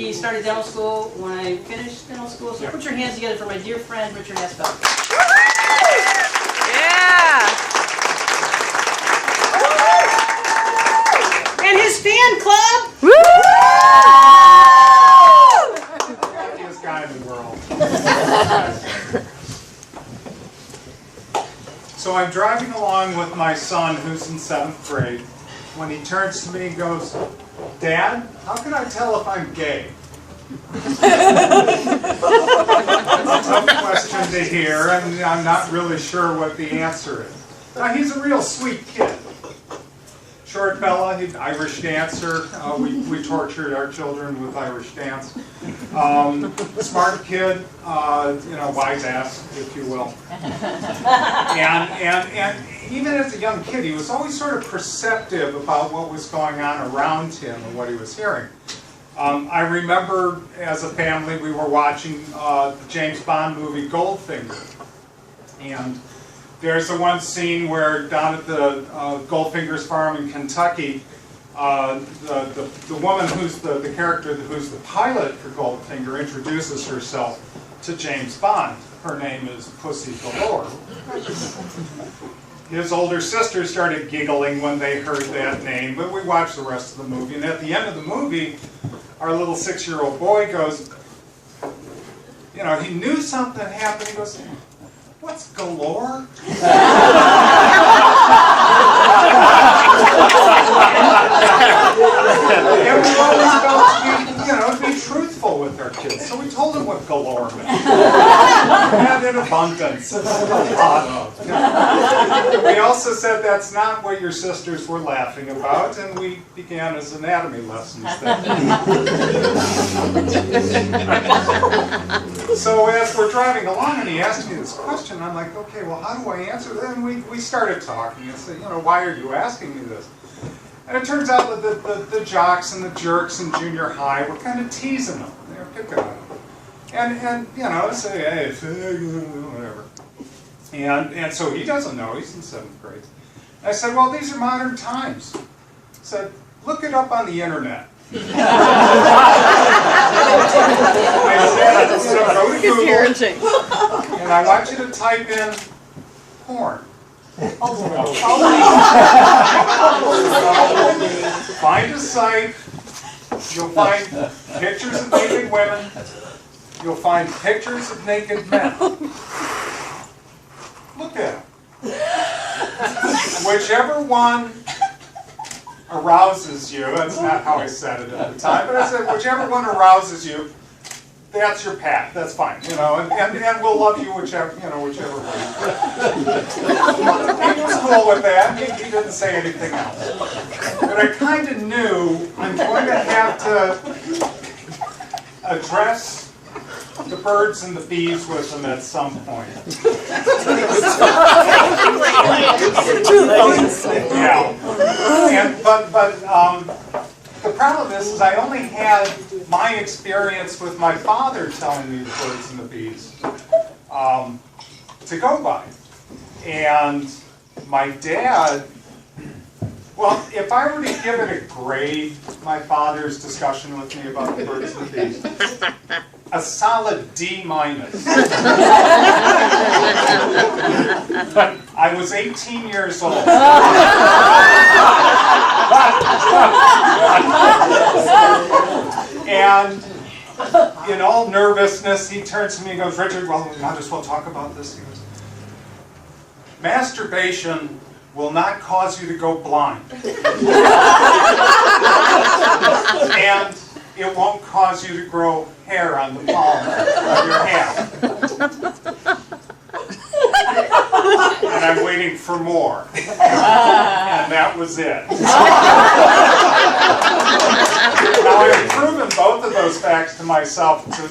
he started dental school when I finished dental school. So put your hands together for my dear friend, Richard Aspell. Yeah! And his fan club! Woo! Happiest guy in the world. So I'm driving along with my son, who's in 7th grade, when he turns to me and goes, "Dad, how can I tell if I'm gay?" It's a tough question to hear, and I'm not really sure what the answer is. Now, he's a real sweet kid. Short fella, he's an Irish dancer. We tortured our children with Irish dance. Smart kid, wise ass, if you will. And even as a young kid, he was always sort of perceptive about what was going on around him and what he was hearing. I remember as a family we were watching the James Bond movie Goldfinger. And there's the one scene where down at the Goldfinger's farm in Kentucky, the woman who's the character who's the pilot for Goldfinger introduces herself to James Bond. Her name is Pussy Galore. His older sister started giggling when they heard that name, but we watched the rest of the movie. And at the end of the movie, our little 6-year-old boy goes, he knew something happened. He goes, "What's galore?" And we always felt to be truthful with our kids. So we told them what galore meant. And in abundance. A lot of. We also said that's not what your sisters were laughing about, and we began as anatomy lessons then. So as we're driving along, and he asked me this question, I'm like, okay, well, how do I answer that? And we started talking and said, why are you asking me this? And it turns out that the jocks and the jerks in junior high were kind of teasing him. They were picking on him. And say, hey, whatever. And so he doesn't know. He's in 7th grade. And I said, well, these are modern times. I said, look it up on the internet. I said, go to Google, and I want you to type in porn. Find a site. You'll find pictures of naked women. You'll find pictures of naked men. Look at them. Whichever one arouses you, that's not how I said it at the time, but I said whichever one arouses you, that's your path, that's fine, and we'll love you whichever way. He was cool with that, he didn't say anything else. But I kind of knew I'm going to have to address the birds and the bees with them at some point. Yeah. But the problem is I only had my experience with my father telling me the birds and the bees to go by. And my dad, well, if I were to give it a grade, my father's discussion with me about the birds and the bees, a solid D-. But I was 18 years old. And in all nervousness, he turns to me and goes, "Richard, well, we might as well talk about this." He goes, "Masturbation will not cause you to go blind. And it won't cause you to grow hair on the palm of your hand." And I'm waiting for more. And that was it. Now, I've proven both of those facts to myself to,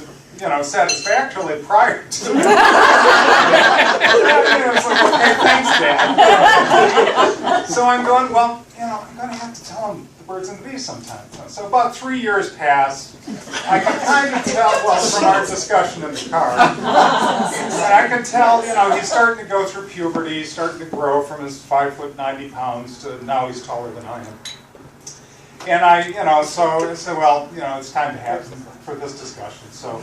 satisfactorily prior to it. It's like, okay, thanks, Dad. So I'm going, well, I'm going to have to tell him the birds and the bees sometime. So about 3 years passed. I could kind of tell, from our discussion in the car, and I could tell, he's starting to go through puberty, he's starting to grow from his 5'90" to now he's taller than I am. And so I said, well, it's time to have for this discussion. So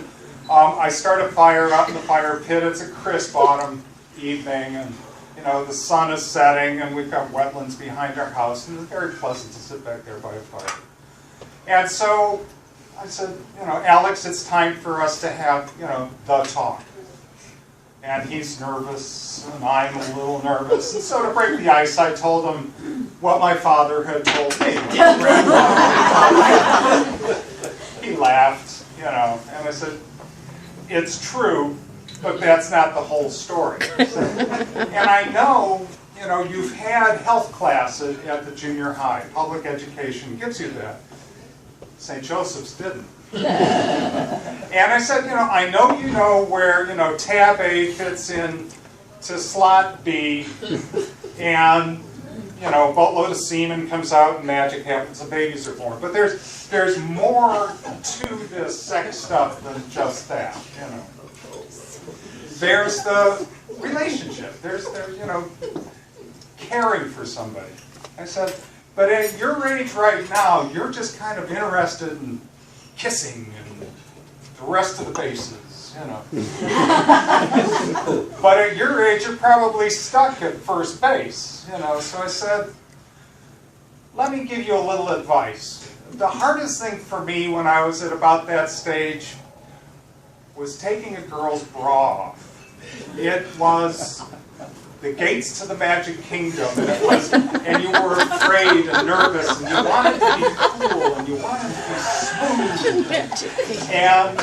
I start a fire out in the fire pit. It's a crisp autumn evening, and the sun is setting, and we've got wetlands behind our house, and it's very pleasant to sit back there by a fire. And so I said, Alex, it's time for us to have, the talk. And he's nervous, and I'm a little nervous. And so to break the ice, I told him what my father had told me. He laughed, and I said, it's true, but that's not the whole story. And I know, you've had health class at the junior high. Public education gives you that. St. Joseph's didn't. And I said, I know you know where, tab A fits in to slot B, and, boatload of semen comes out and magic happens and babies are born. But there's more to this sex stuff than just that, There's the relationship. There's caring for somebody. I said, but at your age right now, you're just kind of interested in kissing and the rest of the bases, But at your age, you're probably stuck at first base, So I said, let me give you a little advice. The hardest thing for me when I was at about that stage was taking a girl's bra off. It was the gates to the magic kingdom, and you were afraid and nervous, and you wanted to be cool, and you wanted to be smooth, and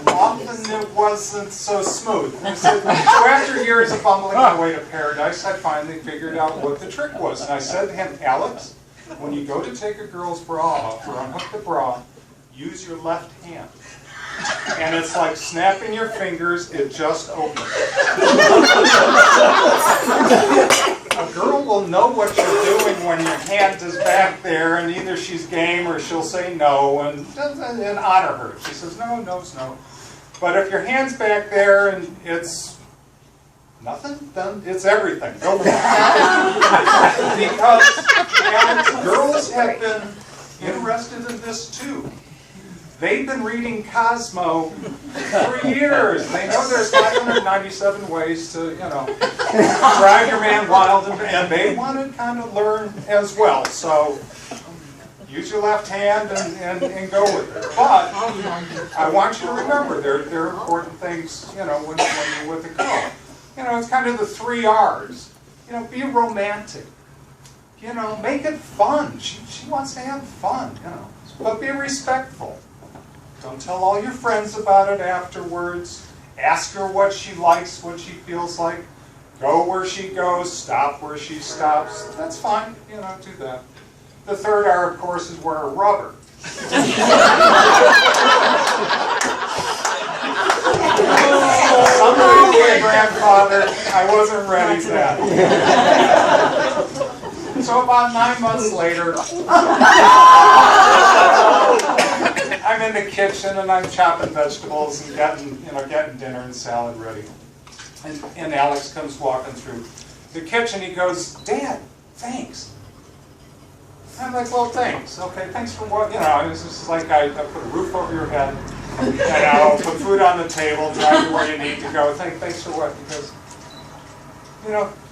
often it wasn't so smooth. So after years of bumbling my way to paradise, I finally figured out what the trick was, and I said to him, Alex, when you go to take a girl's bra off or unhook the bra, use your left hand. And it's like snapping your fingers, it just opens. A girl will know what you're doing when your hand is back there, and either she's game or she'll say no, and honor her. She says, no, no's no. But if your hand's back there and it's nothing, then it's everything. Go for it. Because girls have been interested in this too. They've been reading Cosmo for years. They know there's 597 ways to, drive your man wild, and they want to kind of learn as well. So use your left hand and go with it. But I want you to remember there are important things, when you're with a girl. It's kind of the 3 R's. Be romantic. Make it fun. She wants to have fun, But be respectful. Don't tell all your friends about it afterwards. Ask her what she likes, what she feels like. Go where she goes, stop where she stops. That's fine, do that. The 3rd R, of course, is wear a rubber. Unlike my grandfather, I wasn't ready for that. So about 9 months later, I'm in the kitchen and I'm chopping vegetables and getting dinner and salad ready. And Alex comes walking through the kitchen. He goes, Dad, thanks. I'm like, well, thanks. Okay, thanks for what? It's just like I put a roof over your head, and I'll put food on the table, drive you where you need to go. Thanks for what? Because,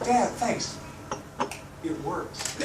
Dad, thanks. It works.